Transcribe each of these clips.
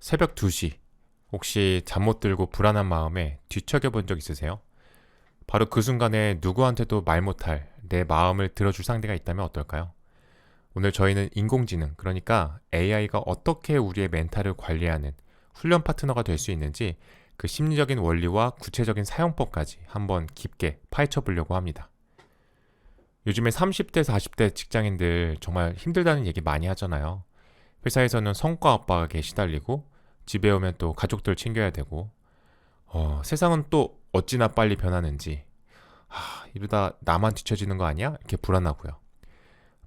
새벽 2시, 혹시 잠 못 들고 불안한 마음에 뒤척여 본 적 있으세요? 바로 그 순간에 누구한테도 말 못할 내 마음을 들어줄 상대가 있다면 어떨까요? 오늘 저희는 인공지능, 그러니까 AI가 어떻게 우리의 멘탈을 관리하는 훈련 파트너가 될 수 있는지 그 심리적인 원리와 구체적인 사용법까지 한번 깊게 파헤쳐 보려고 합니다. 요즘에 30대, 40대 직장인들 정말 힘들다는 얘기 많이 하잖아요. 회사에서는 성과 압박에 시달리고 집에 오면 또 가족들 챙겨야 되고 세상은 또 어찌나 빨리 변하는지 이러다 나만 뒤처지는 거 아니야? 이렇게 불안하고요.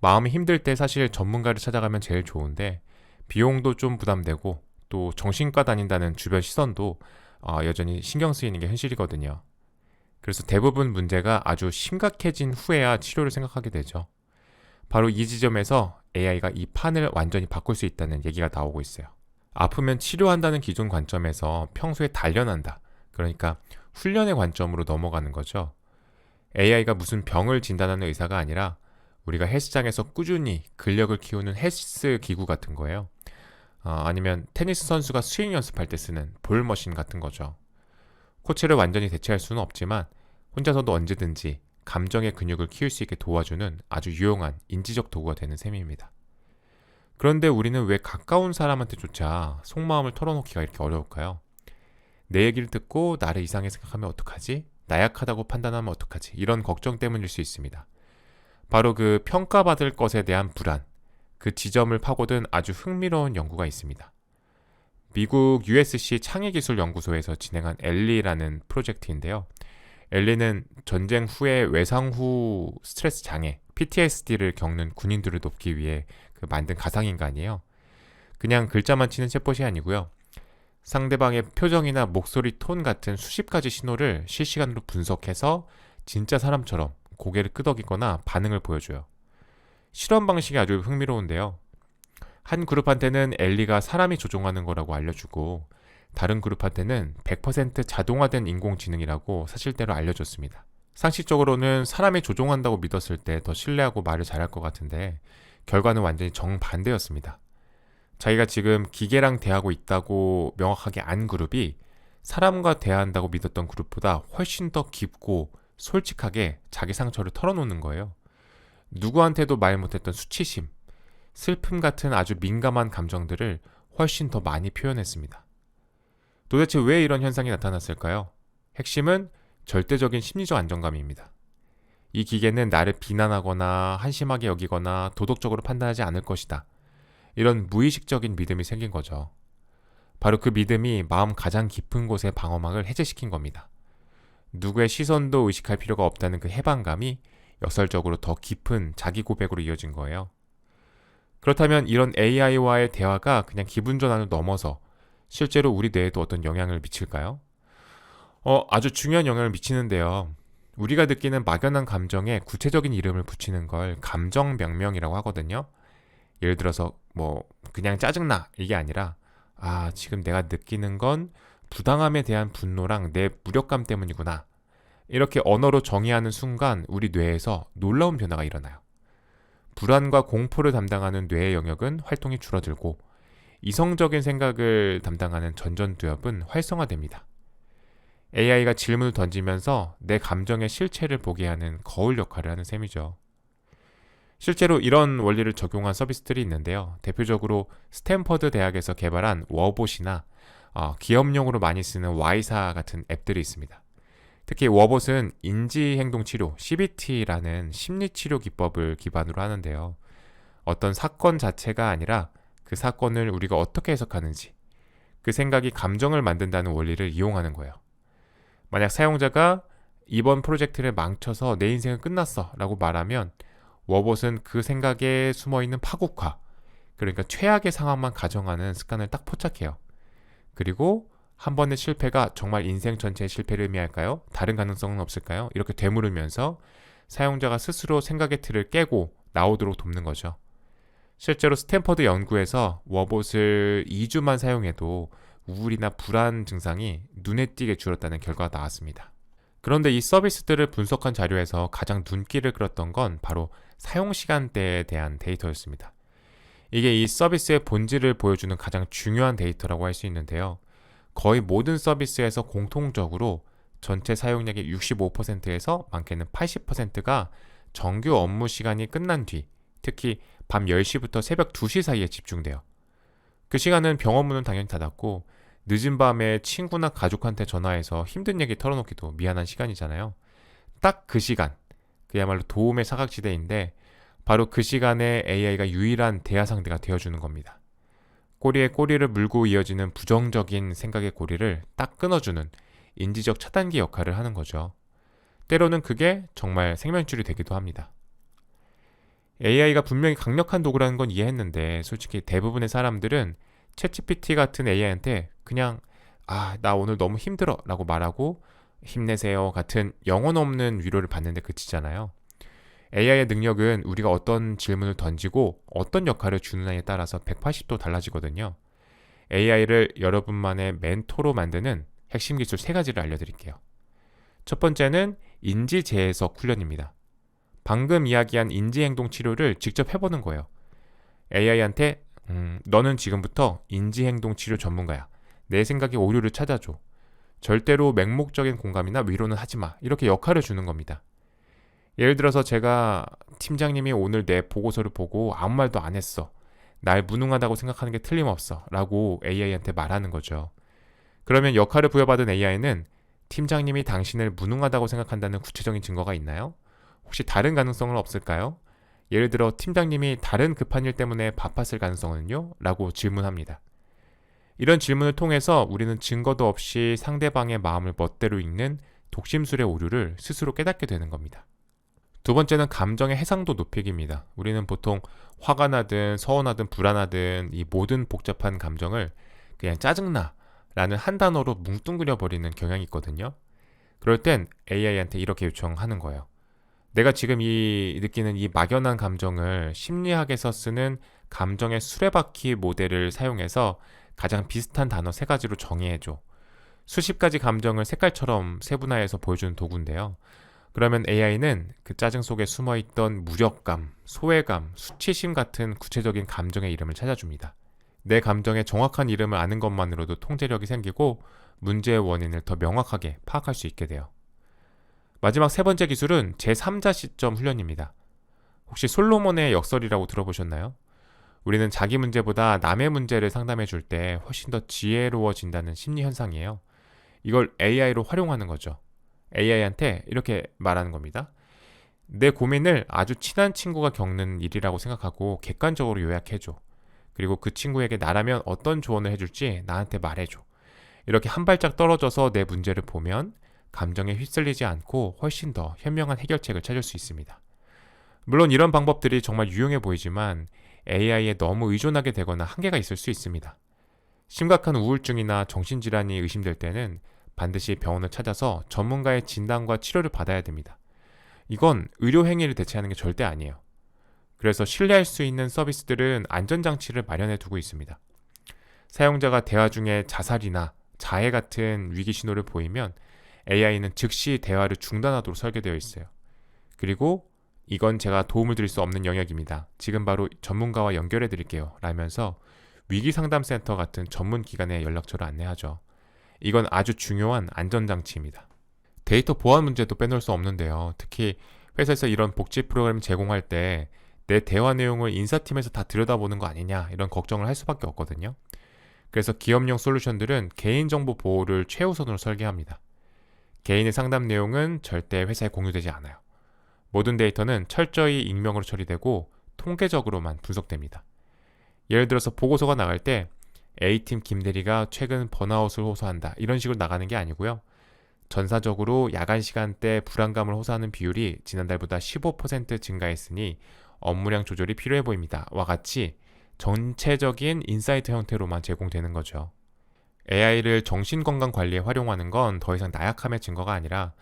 마음이 힘들 때 사실 전문가를 찾아가면 제일 좋은데 비용도 좀 부담되고 또 정신과 다닌다는 주변 시선도 여전히 신경 쓰이는 게 현실이거든요. 그래서 대부분 문제가 아주 심각해진 후에야 치료를 생각하게 되죠. 바로 이 지점에서 AI가 이 판을 완전히 바꿀 수 있다는 얘기가 나오고 있어요. 아프면 치료한다는 기존 관점에서 평소에 단련한다. 그러니까 훈련의 관점으로 넘어가는 거죠. AI가 무슨 병을 진단하는 의사가 아니라 우리가 헬스장에서 꾸준히 근력을 키우는 헬스 기구 같은 거예요. 아니면 테니스 선수가 스윙 연습할 때 쓰는 볼 머신 같은 거죠. 코치를 완전히 대체할 수는 없지만 혼자서도 언제든지 감정의 근육을 키울 수 있게 도와주는 아주 유용한 인지적 도구가 되는 셈입니다. 그런데 우리는 왜 가까운 사람한테조차 속마음을 털어놓기가 이렇게 어려울까요? 내 얘기를 듣고 나를 이상하게 생각하면 어떡하지? 나약하다고 판단하면 어떡하지? 이런 걱정 때문일 수 있습니다. 바로 그 평가받을 것에 대한 불안, 그 지점을 파고든 아주 흥미로운 연구가 있습니다. 미국 USC 창의기술연구소에서 진행한 엘리라는 프로젝트인데요. 엘리는 전쟁 후에 외상 후 스트레스 장애, PTSD를 겪는 군인들을 돕기 위해 만든 가상인간이에요. 그냥 글자만 치는 챗봇이 아니고요. 상대방의 표정이나 목소리 톤 같은 수십 가지 신호를 실시간으로 분석해서 진짜 사람처럼 고개를 끄덕이거나 반응을 보여줘요. 실험 방식이 아주 흥미로운데요. 한 그룹한테는 엘리가 사람이 조종하는 거라고 알려주고 다른 그룹한테는 100% 자동화된 인공지능이라고 사실대로 알려줬습니다. 상식적으로는 사람이 조종한다고 믿었을 때 더 신뢰하고 말을 잘할 것 같은데 결과는 완전히 정반대였습니다. 자기가 지금 기계랑 대하고 있다고 명확하게 안 그룹이 사람과 대한다고 믿었던 그룹보다 훨씬 더 깊고 솔직하게 자기 상처를 털어놓는 거예요. 누구한테도 말 못했던 수치심, 슬픔 같은 아주 민감한 감정들을 훨씬 더 많이 표현했습니다. 도대체 왜 이런 현상이 나타났을까요? 핵심은 절대적인 심리적 안정감입니다. 이 기계는 나를 비난하거나 한심하게 여기거나 도덕적으로 판단하지 않을 것이다. 이런 무의식적인 믿음이 생긴 거죠. 바로 그 믿음이 마음 가장 깊은 곳의 방어막을 해제시킨 겁니다. 누구의 시선도 의식할 필요가 없다는 그 해방감이 역설적으로 더 깊은 자기 고백으로 이어진 거예요. 그렇다면 이런 AI와의 대화가 그냥 기분 전환을 넘어서 실제로 우리 뇌에도 어떤 영향을 미칠까요? 아주 중요한 영향을 미치는데요. 우리가 느끼는 막연한 감정에 구체적인 이름을 붙이는 걸 감정 명명이라고 하거든요. 예를 들어서 그냥 짜증나 이게 아니라 지금 내가 느끼는 건 부당함에 대한 분노랑 내 무력감 때문이구나. 이렇게 언어로 정의하는 순간 우리 뇌에서 놀라운 변화가 일어나요. 불안과 공포를 담당하는 뇌의 영역은 활동이 줄어들고 이성적인 생각을 담당하는 전전두엽은 활성화됩니다. AI가 질문을 던지면서 내 감정의 실체를 보게 하는 거울 역할을 하는 셈이죠. 실제로 이런 원리를 적용한 서비스들이 있는데요. 대표적으로 스탠퍼드 대학에서 개발한 워봇이나 기업용으로 많이 쓰는 Y사 같은 앱들이 있습니다. 특히 워봇은 인지행동치료, CBT라는 심리치료 기법을 기반으로 하는데요. 어떤 사건 자체가 아니라 그 사건을 우리가 어떻게 해석하는지, 그 생각이 감정을 만든다는 원리를 이용하는 거예요. 만약 사용자가 이번 프로젝트를 망쳐서 내 인생은 끝났어 라고 말하면 워봇은 그 생각에 숨어있는 파국화, 그러니까 최악의 상황만 가정하는 습관을 딱 포착해요. 그리고 한 번의 실패가 정말 인생 전체의 실패를 의미할까요? 다른 가능성은 없을까요? 이렇게 되물으면서 사용자가 스스로 생각의 틀을 깨고 나오도록 돕는 거죠. 실제로 스탠퍼드 연구에서 워봇을 2주만 사용해도 우울이나 불안 증상이 눈에 띄게 줄었다는 결과가 나왔습니다. 그런데 이 서비스들을 분석한 자료에서 가장 눈길을 끌었던 건 바로 사용 시간대에 대한 데이터였습니다. 이게 이 서비스의 본질을 보여주는 가장 중요한 데이터라고 할 수 있는데요. 거의 모든 서비스에서 공통적으로 전체 사용량의 65%에서 많게는 80%가 정규 업무 시간이 끝난 뒤, 특히 밤 10시부터 새벽 2시 사이에 집중돼요. 그 시간은 병원 문은 당연히 닫았고 늦은 밤에 친구나 가족한테 전화해서 힘든 얘기 털어놓기도 미안한 시간이잖아요. 딱 그 시간, 그야말로 도움의 사각지대인데 바로 그 시간에 AI가 유일한 대화 상대가 되어주는 겁니다. 꼬리에 꼬리를 물고 이어지는 부정적인 생각의 고리를 딱 끊어주는 인지적 차단기 역할을 하는 거죠. 때로는 그게 정말 생명줄이 되기도 합니다. AI가 분명히 강력한 도구라는 건 이해했는데 솔직히 대부분의 사람들은 챗GPT 같은 AI한테 그냥 나 오늘 너무 힘들어 라고 말하고 힘내세요 같은 영혼 없는 위로를 받는데 그치잖아요. AI의 능력은 우리가 어떤 질문을 던지고 어떤 역할을 주느냐에 따라서 180도 달라지거든요. AI를 여러분만의 멘토로 만드는 핵심 기술 3가지를 알려드릴게요. 첫 번째는 인지 재해석 훈련입니다. 방금 이야기한 인지행동 치료를 직접 해보는 거예요. AI한테 너는 지금부터 인지행동 치료 전문가야. 내 생각에 오류를 찾아줘. 절대로 맹목적인 공감이나 위로는 하지마. 이렇게 역할을 주는 겁니다. 예를 들어서 제가 팀장님이 오늘 내 보고서를 보고 아무 말도 안 했어. 날 무능하다고 생각하는 게 틀림없어. 라고 AI한테 말하는 거죠. 그러면 역할을 부여받은 AI는 팀장님이 당신을 무능하다고 생각한다는 구체적인 증거가 있나요? 혹시 다른 가능성은 없을까요? 예를 들어 팀장님이 다른 급한 일 때문에 바빴을 가능성은요? 라고 질문합니다. 이런 질문을 통해서 우리는 증거도 없이 상대방의 마음을 멋대로 읽는 독심술의 오류를 스스로 깨닫게 되는 겁니다. 두 번째는 감정의 해상도 높이기입니다. 우리는 보통 화가 나든 서운하든 불안하든 이 모든 복잡한 감정을 그냥 짜증나 라는 한 단어로 뭉뚱그려 버리는 경향이 있거든요. 그럴 땐 AI한테 이렇게 요청하는 거예요. 내가 지금 느끼는 이 막연한 감정을 심리학에서 쓰는 감정의 수레바퀴 모델을 사용해서 가장 비슷한 단어 3가지로 정의해줘. 수십 가지 감정을 색깔처럼 세분화해서 보여주는 도구인데요. 그러면 AI는 그 짜증 속에 숨어있던 무력감, 소외감, 수치심 같은 구체적인 감정의 이름을 찾아줍니다. 내 감정의 정확한 이름을 아는 것만으로도 통제력이 생기고 문제의 원인을 더 명확하게 파악할 수 있게 돼요. 마지막 3번째 기술은 제3자 시점 훈련입니다. 혹시 솔로몬의 역설이라고 들어보셨나요? 우리는 자기 문제보다 남의 문제를 상담해 줄 때 훨씬 더 지혜로워진다는 심리 현상이에요. 이걸 AI로 활용하는 거죠. AI한테 이렇게 말하는 겁니다. 내 고민을 아주 친한 친구가 겪는 일이라고 생각하고 객관적으로 요약해줘. 그리고 그 친구에게 나라면 어떤 조언을 해줄지 나한테 말해줘. 이렇게 한 발짝 떨어져서 내 문제를 보면 감정에 휩쓸리지 않고 훨씬 더 현명한 해결책을 찾을 수 있습니다. 물론 이런 방법들이 정말 유용해 보이지만 AI에 너무 의존하게 되거나 한계가 있을 수 있습니다. 심각한 우울증이나 정신질환이 의심될 때는 반드시 병원을 찾아서 전문가의 진단과 치료를 받아야 됩니다. 이건 의료 행위를 대체하는 게 절대 아니에요. 그래서 신뢰할 수 있는 서비스들은 안전장치를 마련해 두고 있습니다. 사용자가 대화 중에 자살이나 자해 같은 위기 신호를 보이면 AI는 즉시 대화를 중단하도록 설계되어 있어요. 그리고 이건 제가 도움을 드릴 수 없는 영역입니다. 지금 바로 전문가와 연결해 드릴게요. 라면서 위기상담센터 같은 전문 기관의 연락처를 안내하죠. 이건 아주 중요한 안전장치입니다. 데이터 보안 문제도 빼놓을 수 없는데요. 특히 회사에서 이런 복지 프로그램 제공할 때 내 대화 내용을 인사팀에서 다 들여다보는 거 아니냐 이런 걱정을 할 수밖에 없거든요. 그래서 기업용 솔루션들은 개인정보 보호를 최우선으로 설계합니다. 개인의 상담 내용은 절대 회사에 공유되지 않아요. 모든 데이터는 철저히 익명으로 처리되고 통계적으로만 분석됩니다. 예를 들어서 보고서가 나갈 때 A팀 김대리가 최근 번아웃을 호소한다 이런 식으로 나가는 게 아니고요. 전사적으로 야간 시간대 불안감을 호소하는 비율이 지난달보다 15% 증가했으니 업무량 조절이 필요해 보입니다. 와 같이 전체적인 인사이트 형태로만 제공되는 거죠. AI를 정신건강 관리에 활용하는 건 더 이상 나약함의 증거가 아니라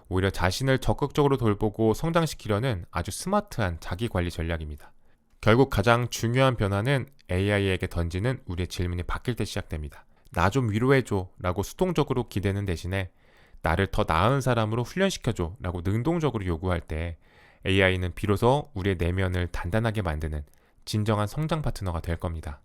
오히려 자신을 적극적으로 돌보고 성장시키려는 아주 스마트한 자기관리 전략입니다. 결국 가장 중요한 변화는 AI에게 던지는 우리의 질문이 바뀔 때 시작됩니다. 나 좀 위로해줘 라고 수동적으로 기대는 대신에 나를 더 나은 사람으로 훈련시켜줘 라고 능동적으로 요구할 때 AI는 비로소 우리의 내면을 단단하게 만드는 진정한 성장 파트너가 될 겁니다.